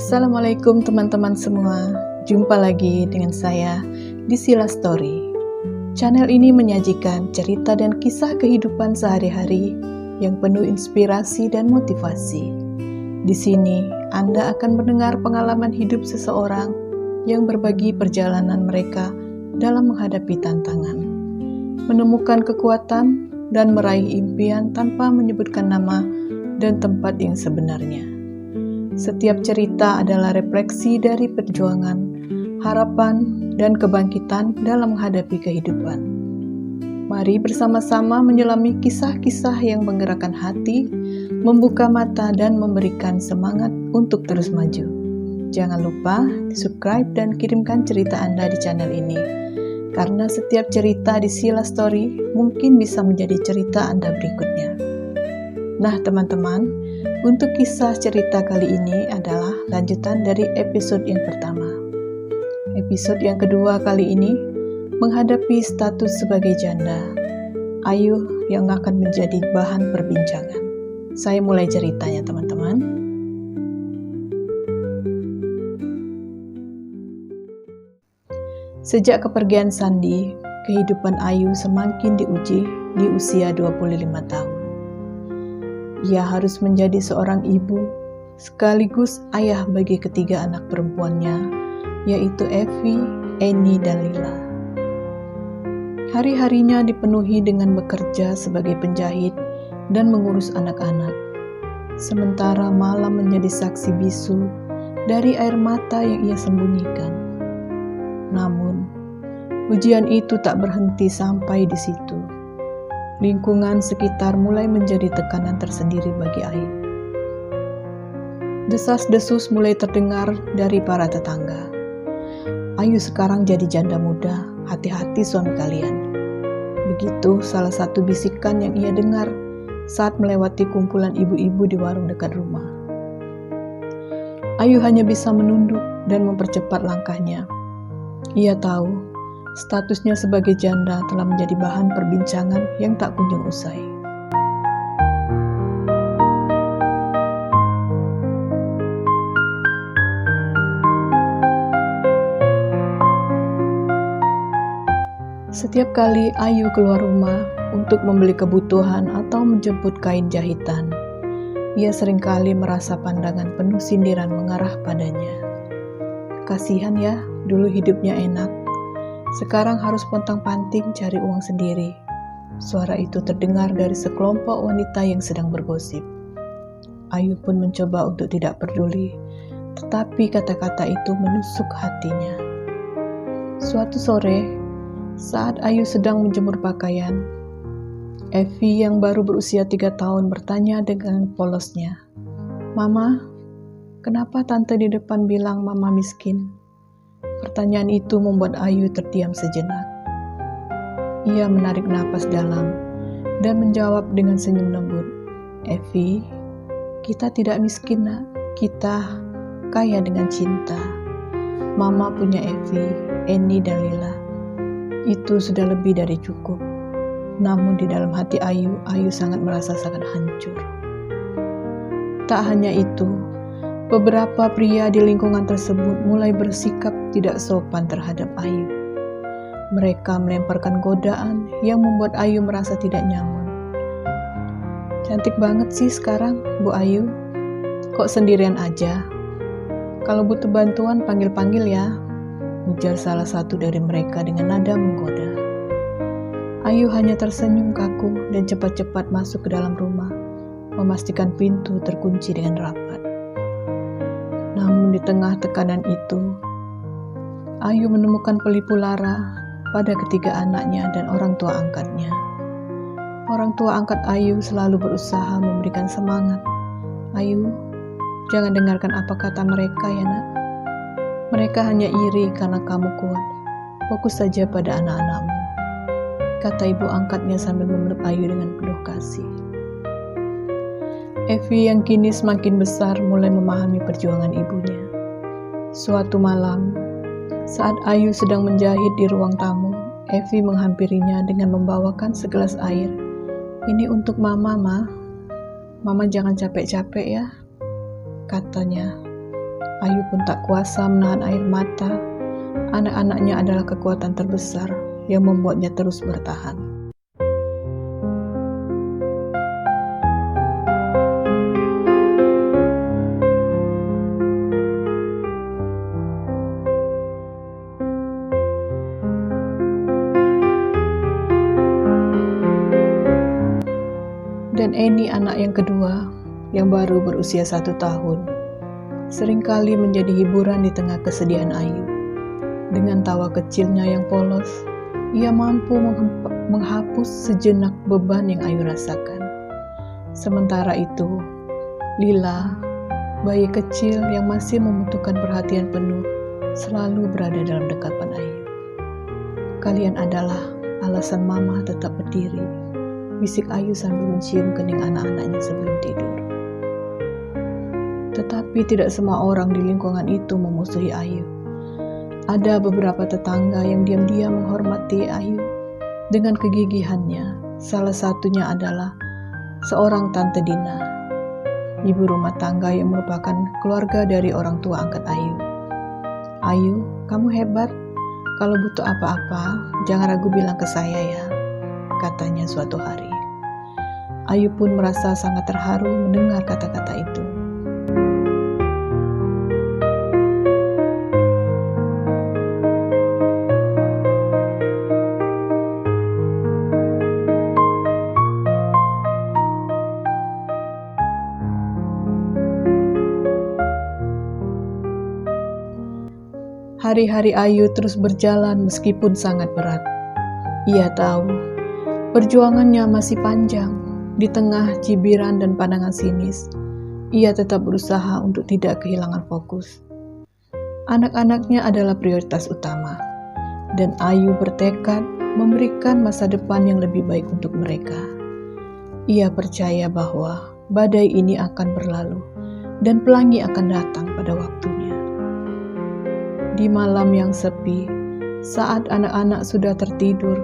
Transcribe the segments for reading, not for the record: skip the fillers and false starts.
Assalamualaikum teman-teman semua. Jumpa lagi dengan saya di Sila Story. Channel ini menyajikan cerita dan kisah kehidupan sehari-hari yang penuh inspirasi dan motivasi. Di sini Anda akan mendengar pengalaman hidup seseorang yang berbagi perjalanan mereka dalam menghadapi tantangan, menemukan kekuatan dan meraih impian tanpa menyebutkan nama dan tempat yang sebenarnya. Setiap cerita adalah refleksi dari perjuangan, harapan, dan kebangkitan dalam menghadapi kehidupan. Mari bersama-sama menyelami kisah-kisah yang menggerakkan hati, membuka mata, dan memberikan semangat untuk terus maju. Jangan lupa subscribe dan kirimkan cerita Anda di channel ini, karena setiap cerita di Sila Story mungkin bisa menjadi cerita Anda berikutnya. Nah teman-teman, untuk kisah cerita kali ini adalah lanjutan dari episode yang pertama. Episode yang kedua kali ini menghadapi status sebagai janda. Ayu yang akan menjadi bahan perbincangan. Saya mulai ceritanya teman-teman. Sejak kepergian Sandi, kehidupan Ayu semakin diuji di usia 25 tahun. Ia harus menjadi seorang ibu, sekaligus ayah bagi ketiga anak perempuannya, yaitu Evi, Eni, dan Lila. Hari-harinya dipenuhi dengan bekerja sebagai penjahit dan mengurus anak-anak, sementara malam menjadi saksi bisu dari air mata yang ia sembunyikan. Namun, ujian itu tak berhenti sampai di situ. Lingkungan sekitar mulai menjadi tekanan tersendiri bagi Ayu. Desas-desus mulai terdengar dari para tetangga. Ayu sekarang jadi janda muda, hati-hati suami kalian. Begitu salah satu bisikan yang ia dengar saat melewati kumpulan ibu-ibu di warung dekat rumah. Ayu hanya bisa menunduk dan mempercepat langkahnya. Ia tahu statusnya sebagai janda telah menjadi bahan perbincangan yang tak kunjung usai. Setiap kali Ayu keluar rumah untuk membeli kebutuhan atau menjemput kain jahitan, ia seringkali merasa pandangan penuh sindiran mengarah padanya. Kasihan ya, dulu hidupnya enak. Sekarang harus pontang-panting cari uang sendiri. Suara itu terdengar dari sekelompok wanita yang sedang bergosip. Ayu pun mencoba untuk tidak peduli, tetapi kata-kata itu menusuk hatinya. Suatu sore, saat Ayu sedang menjemur pakaian, Evi yang baru berusia 3 tahun bertanya dengan polosnya, "Mama, kenapa tante di depan bilang mama miskin?" Pertanyaan itu membuat Ayu terdiam sejenak. Ia menarik napas dalam dan menjawab dengan senyum lembut, "Evi, kita tidak miskin nak, kita kaya dengan cinta. Mama punya Evi, Eni, dan Lila. Itu sudah lebih dari cukup." Namun di dalam hati Ayu sangat merasa sangat hancur. Tak hanya itu, beberapa pria di lingkungan tersebut mulai bersikap tidak sopan terhadap Ayu. Mereka melemparkan godaan yang membuat Ayu merasa tidak nyaman. "Cantik banget sih sekarang, Bu Ayu. Kok sendirian aja? Kalau butuh bantuan panggil-panggil ya," ujar salah satu dari mereka dengan nada menggoda. Ayu hanya tersenyum kaku dan cepat-cepat masuk ke dalam rumah, memastikan pintu terkunci dengan rapat. Namun di tengah tekanan itu, Ayu menemukan pelipu lara pada ketiga anaknya dan orang tua angkatnya. Orang tua angkat Ayu selalu berusaha memberikan semangat. "Ayu, jangan dengarkan apa kata mereka ya nak. Mereka hanya iri karena kamu kuat. Fokus saja pada anak-anakmu," kata ibu angkatnya sambil memeluk Ayu dengan penuh kasih. Evi yang kini semakin besar mulai memahami perjuangan ibunya. Suatu malam, saat Ayu sedang menjahit di ruang tamu, Evi menghampirinya dengan membawakan segelas air. "Ini untuk Mama, Ma. Mama jangan capek-capek ya," katanya. Ayu pun tak kuasa menahan air mata. Anak-anaknya adalah kekuatan terbesar yang membuatnya terus bertahan. Dan Eni, anak yang kedua, yang baru berusia 1 tahun, seringkali menjadi hiburan di tengah kesedihan Ayu. Dengan tawa kecilnya yang polos, ia mampu menghapus sejenak beban yang Ayu rasakan. Sementara itu, Lila, bayi kecil yang masih membutuhkan perhatian penuh, selalu berada dalam dekapan Ayu. "Kalian adalah alasan Mama tetap berdiri," bisik Ayu sambil mencium kening anak-anaknya sebelum tidur. Tetapi tidak semua orang di lingkungan itu memusuhi Ayu. Ada beberapa tetangga yang diam-diam menghormati Ayu dengan kegigihannya. Salah satunya adalah seorang Tante Dina, ibu rumah tangga yang merupakan keluarga dari orang tua angkat Ayu. "Ayu, kamu hebat. Kalau butuh apa-apa, jangan ragu bilang ke saya ya," katanya suatu hari. Ayu pun merasa sangat terharu mendengar kata-kata itu. Hari-hari Ayu terus berjalan meskipun sangat berat. Ia tahu perjuangannya masih panjang. Di tengah cibiran dan pandangan sinis, ia tetap berusaha untuk tidak kehilangan fokus. Anak-anaknya adalah prioritas utama, dan Ayu bertekad memberikan masa depan yang lebih baik untuk mereka. Ia percaya bahwa badai ini akan berlalu, dan pelangi akan datang pada waktunya. Di malam yang sepi, saat anak-anak sudah tertidur,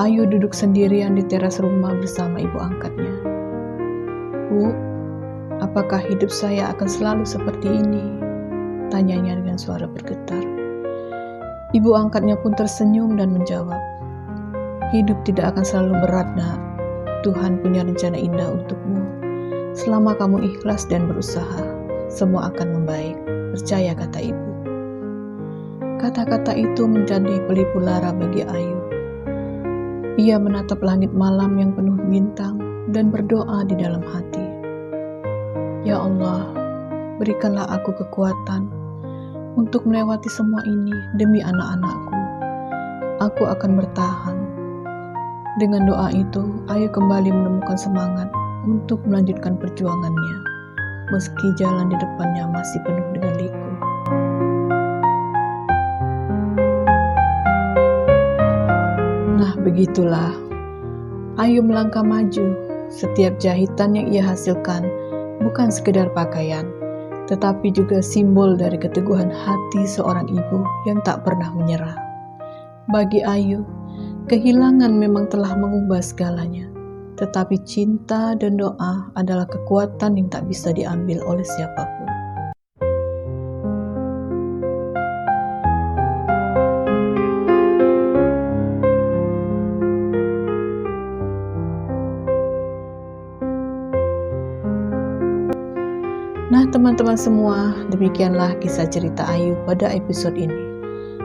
Ayu duduk sendirian di teras rumah bersama ibu angkatnya. "Bu, apakah hidup saya akan selalu seperti ini?" tanyanya dengan suara bergetar. Ibu angkatnya pun tersenyum dan menjawab, "Hidup tidak akan selalu berat, Nak. Tuhan punya rencana indah untukmu. Selama kamu ikhlas dan berusaha, semua akan membaik. Percaya," kata ibu. Kata-kata itu menjadi pelipur lara bagi Ayu. Ia menatap langit malam yang penuh bintang dan berdoa di dalam hati. "Ya Allah, berikanlah aku kekuatan untuk melewati semua ini demi anak-anakku. Aku akan bertahan." Dengan doa itu, Ayu kembali menemukan semangat untuk melanjutkan perjuangannya, meski jalan di depannya masih penuh dengan liku. Nah, begitulah Ayu melangkah maju. Setiap jahitan yang ia hasilkan bukan sekedar pakaian, tetapi juga simbol dari keteguhan hati seorang ibu yang tak pernah menyerah. Bagi Ayu, kehilangan memang telah mengubah segalanya, tetapi cinta dan doa adalah kekuatan yang tak bisa diambil oleh siapapun. Nah, teman-teman semua, demikianlah kisah cerita Ayu pada episode ini.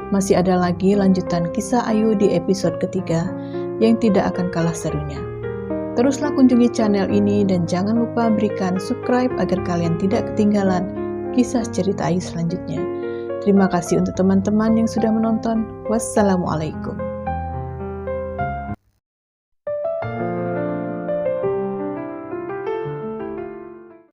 Masih ada lagi lanjutan kisah Ayu di episode ketiga yang tidak akan kalah serunya. Teruslah kunjungi channel ini dan jangan lupa berikan subscribe agar kalian tidak ketinggalan kisah cerita Ayu selanjutnya. Terima kasih untuk teman-teman yang sudah menonton. Wassalamualaikum.